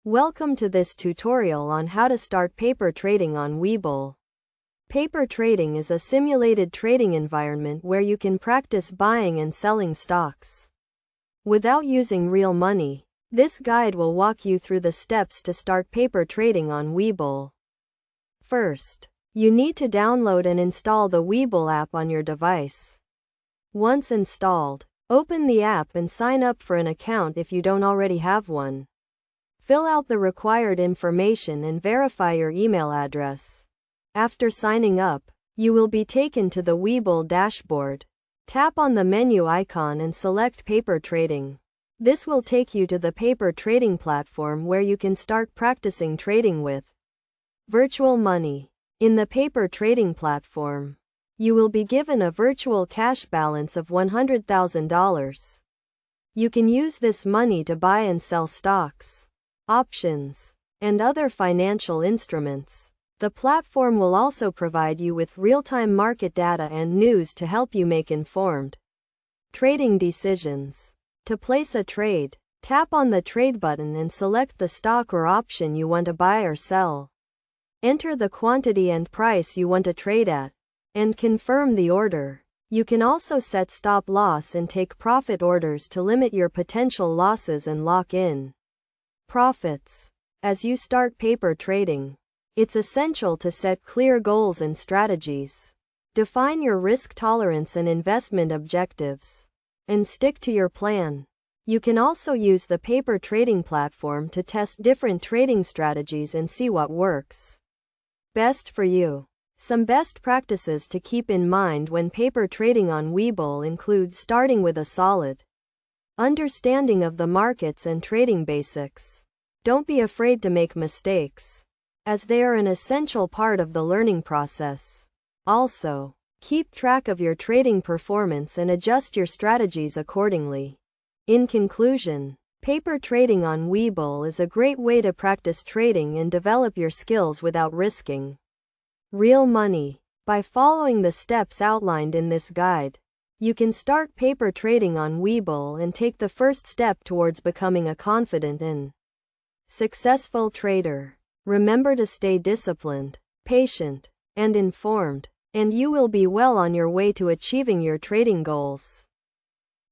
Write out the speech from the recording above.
Welcome to this tutorial on how to start paper trading on Webull. Paper trading is a simulated trading environment where you can practice buying and selling stocks without using real money. This guide will walk you through the steps to start paper trading on Webull. First, you need to download and install the Webull app on your device. Once installed, open the app and sign up for an account if you don't already have one. Fill out the required information and verify your email address. After signing up, you will be taken to the Webull dashboard. Tap on the menu icon and select Paper Trading. This will take you to the paper trading platform where you can start practicing trading with virtual money. In the paper trading platform, you will be given a virtual cash balance of $100,000. You can use this money to buy and sell stocks, options, and other financial instruments. The platform will also provide you with real-time market data and news to help you make informed trading decisions. To place a trade, tap on the trade button and select the stock or option you want to buy or sell. Enter the quantity and price you want to trade at, and confirm the order. You can also set stop loss and take profit orders to limit your potential losses and lock in profits. As you start paper trading, it's essential to set clear goals and strategies. Define your risk tolerance and investment objectives, and stick to your plan. You can also use the paper trading platform to test different trading strategies and see what works best for you. Some best practices to keep in mind when paper trading on Webull include starting with a solid understanding of the markets and trading basics. Don't be afraid to make mistakes, as they are an essential part of the learning process. Also, keep track of your trading performance and adjust your strategies accordingly. In conclusion, paper trading on Webull is a great way to practice trading and develop your skills without risking real money. By following the steps outlined in this guide, you can start paper trading on Webull and take the first step towards becoming a confident and successful trader. Remember to stay disciplined, patient, and informed, and you will be well on your way to achieving your trading goals.